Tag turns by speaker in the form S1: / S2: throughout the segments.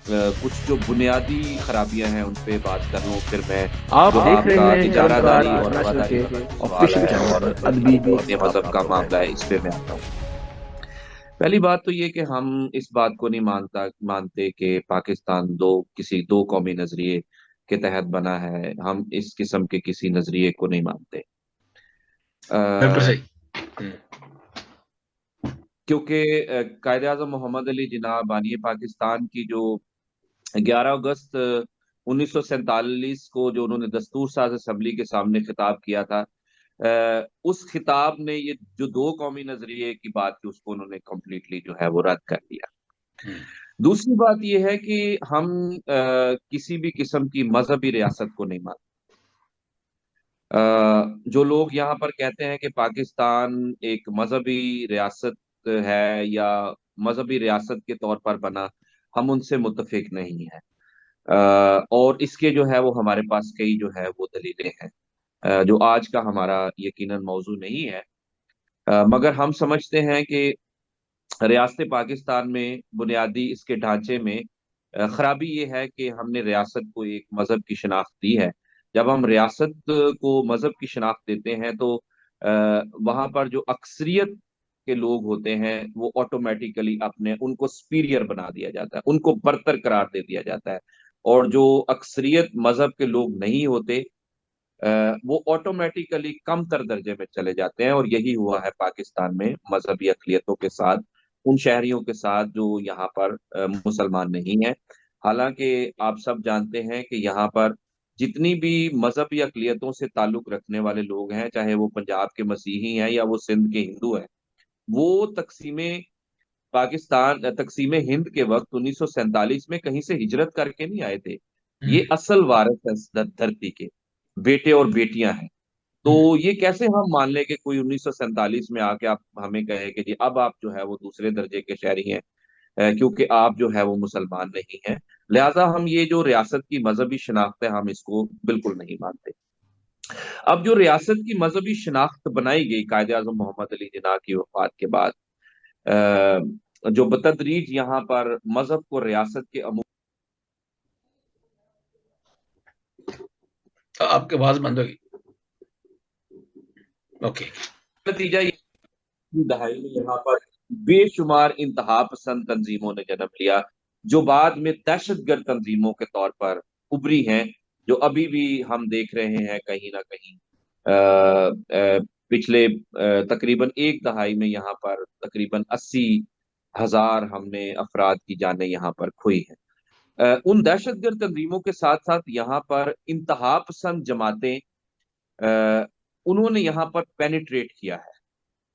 S1: कुछ जो बुनियादी खराबियां हैं उन पे बात कर लूं, फिर मैं
S2: आप
S1: जो
S2: देख रहे
S1: आपका
S2: हैं
S1: इजारादारी
S2: कलमकात
S1: और
S2: इंटरनेशनल
S1: रवादारी
S2: के
S1: वाला जो सवाल
S2: ऑफिशियल
S1: है और
S2: चैनल
S1: ये
S2: अदबी
S1: जो अपने मजहब का मामला है, इस पे मैं आता हूँ। पहली बात तो ये कि हम इस बात को नहीं मानते कि पाकिस्तान किसी दो कौमी नजरिए के तहत बना है। हम इस किस्म के किसी नजरिए को नहीं मानते।
S2: बिल्कुल
S1: अ,
S2: सही। हम्म।
S1: क्योंकि कायद आजम मोहम्मद अली जिन्ना बानी पाकिस्तान की जो 11 अगस्त 1947 को जो उन्होंने दस्तूर साज असम्बली के सामने खिताब किया था, उस खिताब ने ये जो दो कौमी नजरिए की बात थी उसको उन्होंने कम्प्लीटली जो है वो रद्द कर दिया।
S2: हम्म।
S1: दूसरी बात यह है कि हम किसी भी किस्म की मजहबी रियासत को नहीं मानते। जो लोग यहाँ पर कहते हैं कि पाकिस्तान एक मजहबी रियासत है या मजहबी रियासत के तौर पर बना, हम उनसे मुतफिक नहीं है। और इसके जो है वो हमारे पास कई जो है वो दलीलें हैं, जो आज का हमारा यकीनन मौजू नहीं है। मगर हम समझते हैं कि रियासत पाकिस्तान में बुनियादी इसके ढांचे में खराबी ये है कि हमने रियासत को एक मजहब की शनाख्त दी है। जब हम रियासत को मजहब की शनाख्त देते हैं तो वहां पर जो अक्सरियत के लोग होते हैं वो ऑटोमेटिकली अपने उनको सुपीरियर बना दिया जाता है, उनको बरतर करार दे दिया जाता है। और जो अक्सरियत मजहब के लोग नहीं होते वो ऑटोमेटिकली कम तर दर्जे में चले जाते हैं। और यही हुआ है पाकिस्तान में मजहबी अकलियतों के साथ, उन शहरियों के साथ जो यहाँ पर मुसलमान नहीं है। हालांकि आप सब जानते हैं कि यहाँ पर जितनी भी मजहबी अकलियतों से ताल्लुक रखने वाले लोग हैं, चाहे वो पंजाब के मसीही हैं या वो सिंध के हिंदू हैं, वो तकसीम हिंद के वक्त 1947 में कहीं से हिजरत करके नहीं आए थे।
S2: हम्म।
S1: ये असल वारिस है इस धरती के, बेटे और बेटियां हैं। तो
S2: हम्म।
S1: ये कैसे हम मान लें कि कोई 1947 में आके आप हमें कहे कि जी अब आप जो है वो दूसरे दर्जे के शहरी हैं, क्योंकि आप जो है वो मुसलमान नहीं हैं। लिहाजा हम ये जो रियासत की मजहबी शनाख्त है हम इसको बिल्कुल नहीं मानते। अब जो रियासत की मजहबी शनाख्त बनाई गई कायदे आजम मोहम्मद अली जिन्ना की वफात के बाद, जो बतदरीज यहाँ पर मजहब को रियासत के अमूल
S2: आपकी आवाज बंद होगी। ओके।
S1: नतीजा ये दहाई में यहाँ पर बेशुमार इंतहा पसंद तंजीमों ने जन्म लिया, जो बाद में दहशतगर्द तंजीमों के तौर पर उभरी हैं, जो अभी भी हम देख रहे हैं कहीं ना कहीं। पिछले तकरीबन एक दहाई में यहाँ पर तकरीबन 80,000 हमने अफराद की जानें यहाँ पर खोई हैं। उन दहशतगर्द तंजीमों के साथ साथ यहाँ पर इंतहा पसंद जमातें, उन्होंने यहाँ पर पेनिट्रेट किया है।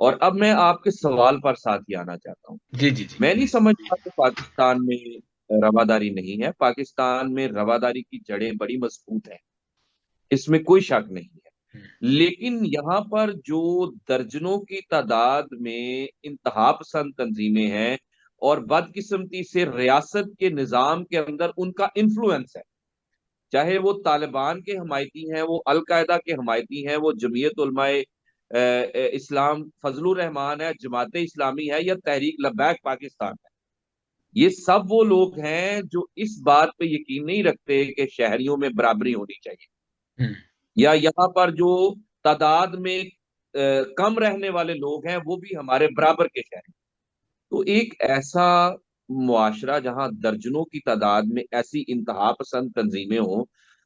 S1: और अब मैं आपके सवाल पर साथ ही आना चाहता हूँ।
S2: जी, जी, जी।
S1: मैं नहीं समझता कि पाकिस्तान में रवादारी नहीं है। पाकिस्तान में रवादारी की जड़ें बड़ी मजबूत हैं, इसमें कोई शक नहीं है।
S2: हुँ।
S1: लेकिन यहाँ पर जो दर्जनों की तादाद में इंतहा पसंद तंजीमें हैं और बदकिस्मती से रियासत के निजाम के अंदर उनका इन्फ्लुएंस है, चाहे वो तालिबान के हमायती हैं, वो अलकायदा के हमायती हैं, वो जमीयत उलमाए इस्लाम फजलुर रहमान है, जमात इस्लामी है या तहरीक लब्बैक पाकिस्तान है, ये सब वो लोग हैं जो इस बात पे यकीन नहीं रखते कि शहरियों में बराबरी होनी चाहिए,
S2: हुँ।
S1: या यहाँ पर जो तादाद में कम रहने वाले लोग हैं वो भी हमारे बराबर के शहरी। तो एक ऐसा मुआशरा जहां दर्जनों की तादाद में ऐसी इंतहा पसंद तंजीमें हों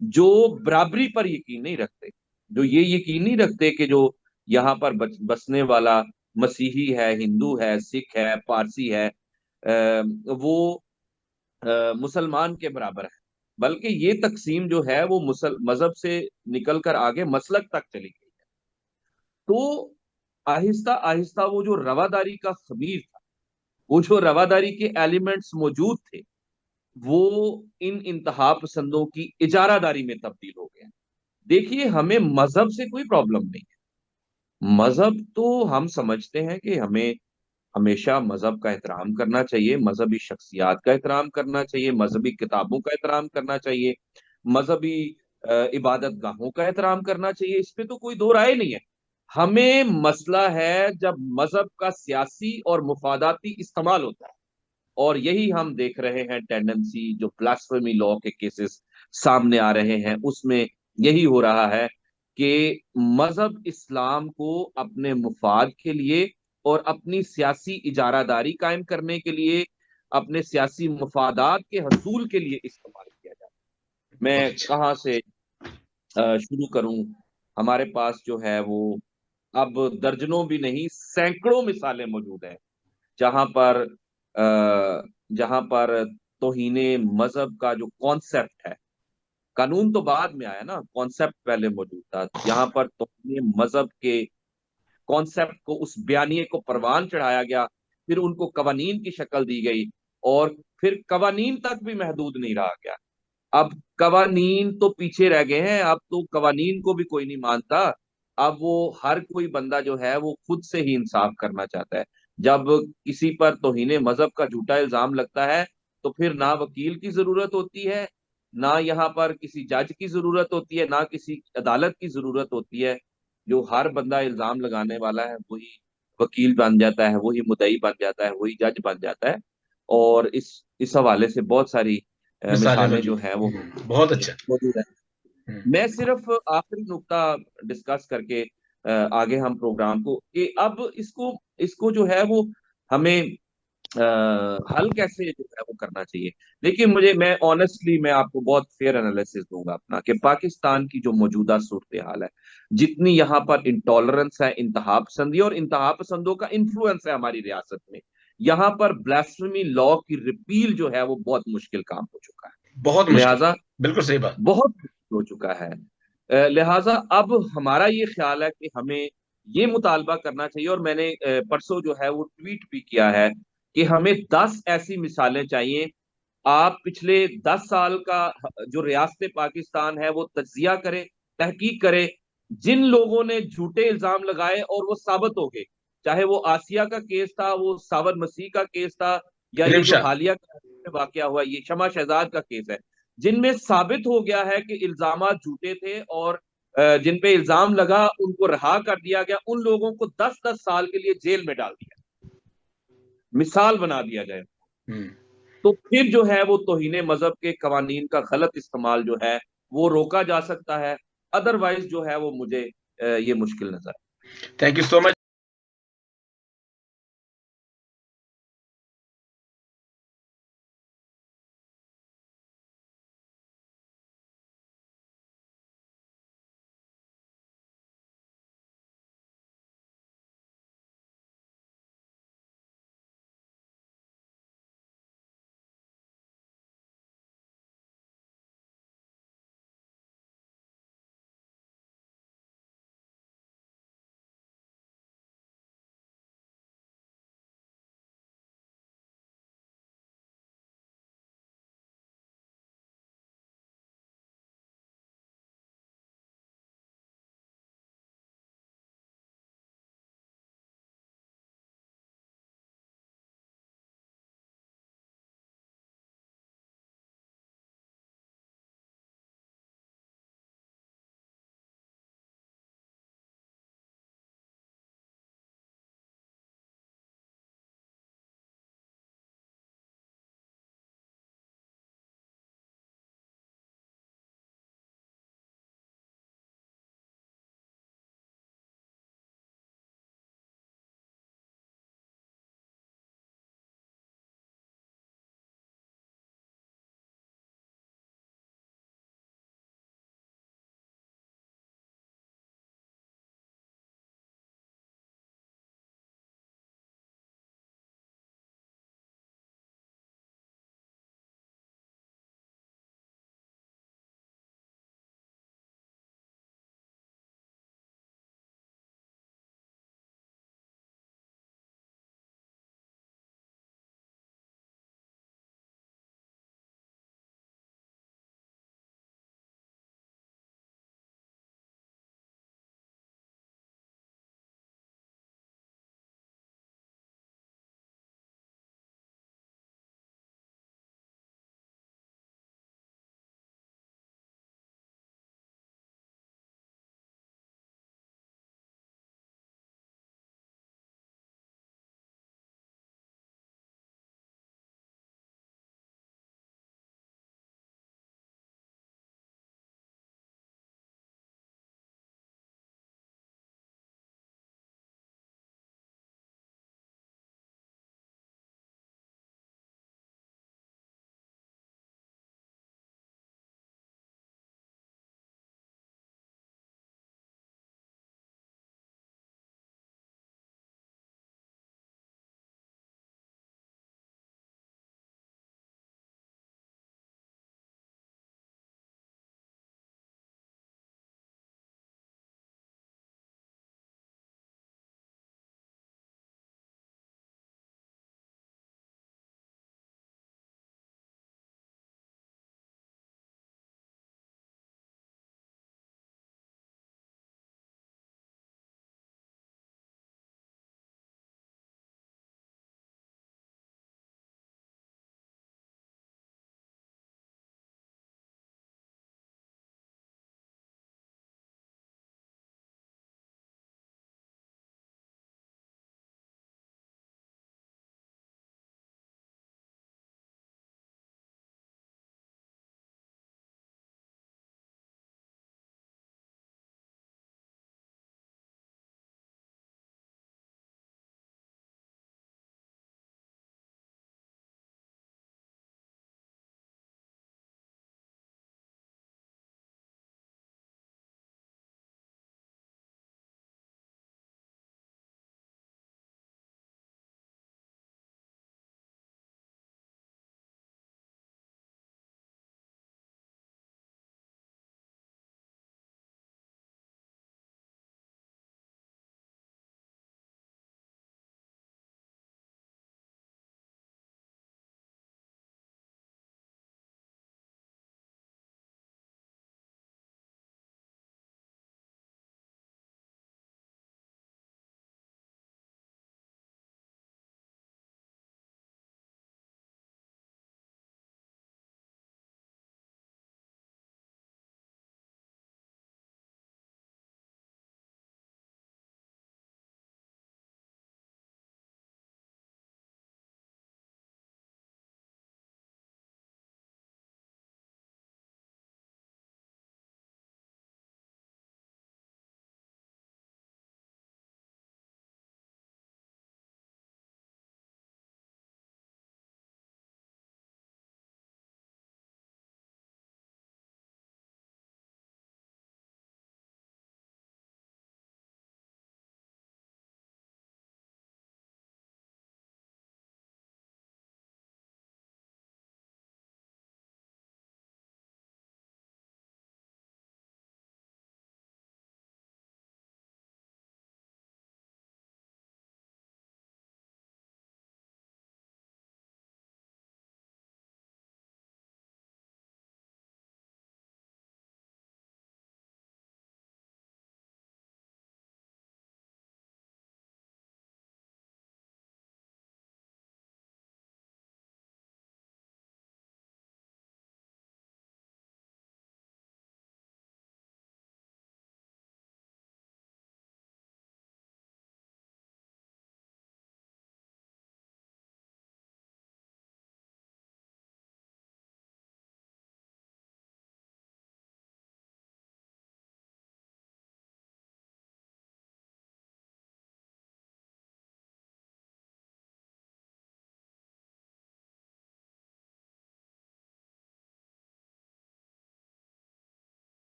S1: जो बराबरी पर यकीन नहीं रखते, जो ये यकीन नहीं रखते कि जो यहाँ पर बसने वाला मसीही है, हिंदू है, सिख है, पारसी है, वो मुसलमान के बराबर है, बल्कि ये तकसीम जो है वो मुसल मजहब से निकलकर आगे मसलक तक चली गई है। तो आहिस्ता आहिस्ता वो जो रवादारी का खमीर था, वो जो रवादारी के एलिमेंट्स मौजूद थे, वो इन इंतहा पसंदों की इजारादारी में तब्दील हो गया। देखिए, हमें मजहब से कोई प्रॉब्लम नहीं है। मजहब तो हम समझते हैं कि हमें हमेशा मजहब का एहतराम करना चाहिए, मजहबी शख्सियात का एहतराम करना चाहिए, मजहबी किताबों का एहतराम करना चाहिए, मजहबी इबादत गाहों का एहतराम करना चाहिए। इस पे तो कोई दो राय नहीं है। हमें मसला है जब मजहब का सियासी और मुफादाती इस्तेमाल होता है। और यही हम देख रहे हैं टेंडेंसी, जो ब्लास्फेमी लॉ के केसेस सामने आ रहे हैं उसमें यही हो रहा है कि मजहब इस्लाम को अपने मुफाद के लिए और अपनी सियासी इजारादारी कायम करने के लिए, अपने सियासी मफादात के हसूल के लिए इस्तेमाल किया जाता है।
S2: बहुत
S1: मैं
S2: अच्छा।
S1: कहाँ से शुरू करूं? हमारे पास जो है वो अब दर्जनों भी नहीं, सैकड़ों मिसालें मौजूद हैं जहां पर जहां पर तौहीने मजहब का जो कॉन्सेप्ट है, कानून तो बाद में आया ना, कॉन्सेप्ट पहले मौजूद था, यहाँ पर तौहीने मजहब के कॉन्सेप्ट को, उस बयानिए को परवान चढ़ाया गया, फिर उनको कवानीन की शक्ल दी गई, और फिर कवानीन तक भी महदूद नहीं रहा गया। अब कवानीन तो पीछे रह गए हैं, अब तो कवानीन को भी कोई नहीं मानता। अब वो हर कोई बंदा जो है वो खुद से ही इंसाफ करना चाहता है। जब किसी पर तौहीने मजहब का झूठा इल्जाम लगता है तो फिर ना वकील की जरूरत होती है, ना यहाँ पर किसी जज की जरूरत होती है, ना किसी अदालत की जरूरत होती है। जो हर बंदा इल्जाम लगाने वाला है वही वकील बन जाता है, वही मुद्दई बन जाता है, वही जज बन जाता है। और इस हवाले से बहुत सारी
S2: मिसालें
S1: मिसालें जो
S2: मौजूद
S1: हैं वो
S2: हैं। बहुत अच्छा।
S1: मौजूद है।
S2: हम्म,
S1: मैं सिर्फ आखिरी नुक्ता डिस्कस करके आगे हम प्रोग्राम को, कि अब इसको इसको जो है वो हमें हल कैसे जो है वो करना चाहिए। देखिए, मैं ऑनेस्टली मैं आपको बहुत फेयर एनालिसिस दूंगा अपना, कि पाकिस्तान की जो मौजूदा सूरत हाल है, जितनी यहाँ पर इंटॉलरेंस है, इंतहा पसंदी और इंतहा पसंदों का इन्फ्लुएंस है हमारी रियासत में, यहाँ पर ब्लास्फेमी लॉ की रिपील जो है वो बहुत मुश्किल काम हो चुका
S2: बहुत
S1: है।
S2: मुश्किल।
S1: लिहाजा
S2: बिल्कुल सही बात।
S1: बहुत हो चुका है। लिहाजा अब हमारा ये ख्याल है कि हमें ये मुतालबा करना चाहिए, और मैंने परसों जो है वो ट्वीट भी किया है, कि हमें 10 ऐसी मिसालें चाहिए। आप पिछले 10 साल का जो रियासत पाकिस्तान है वो तज्जिया करें, तहकीक करें, जिन लोगों ने झूठे इल्जाम लगाए और वो साबित हो गए, चाहे वो आसिया का केस था, वो सावर मसीह का केस था, या ये जो
S2: रिमशा।
S1: हालिया वाकया हुआ, ये शमा शहजाद का केस है, जिनमें साबित हो गया है कि इल्जामात झूठे थे, और जिन पे इल्जाम लगा उनको रहा कर दिया गया, उन लोगों को 10-10 साल के लिए जेल में डाल दिया, मिसाल बना दिया जाए।
S2: हम्म,
S1: तो फिर जो है वो तौहीने मजहब के कवानीन का गलत इस्तेमाल जो है वो रोका जा सकता है। अदरवाइज जो है वो मुझे ये मुश्किल नजर
S2: थैंक यू सो मच।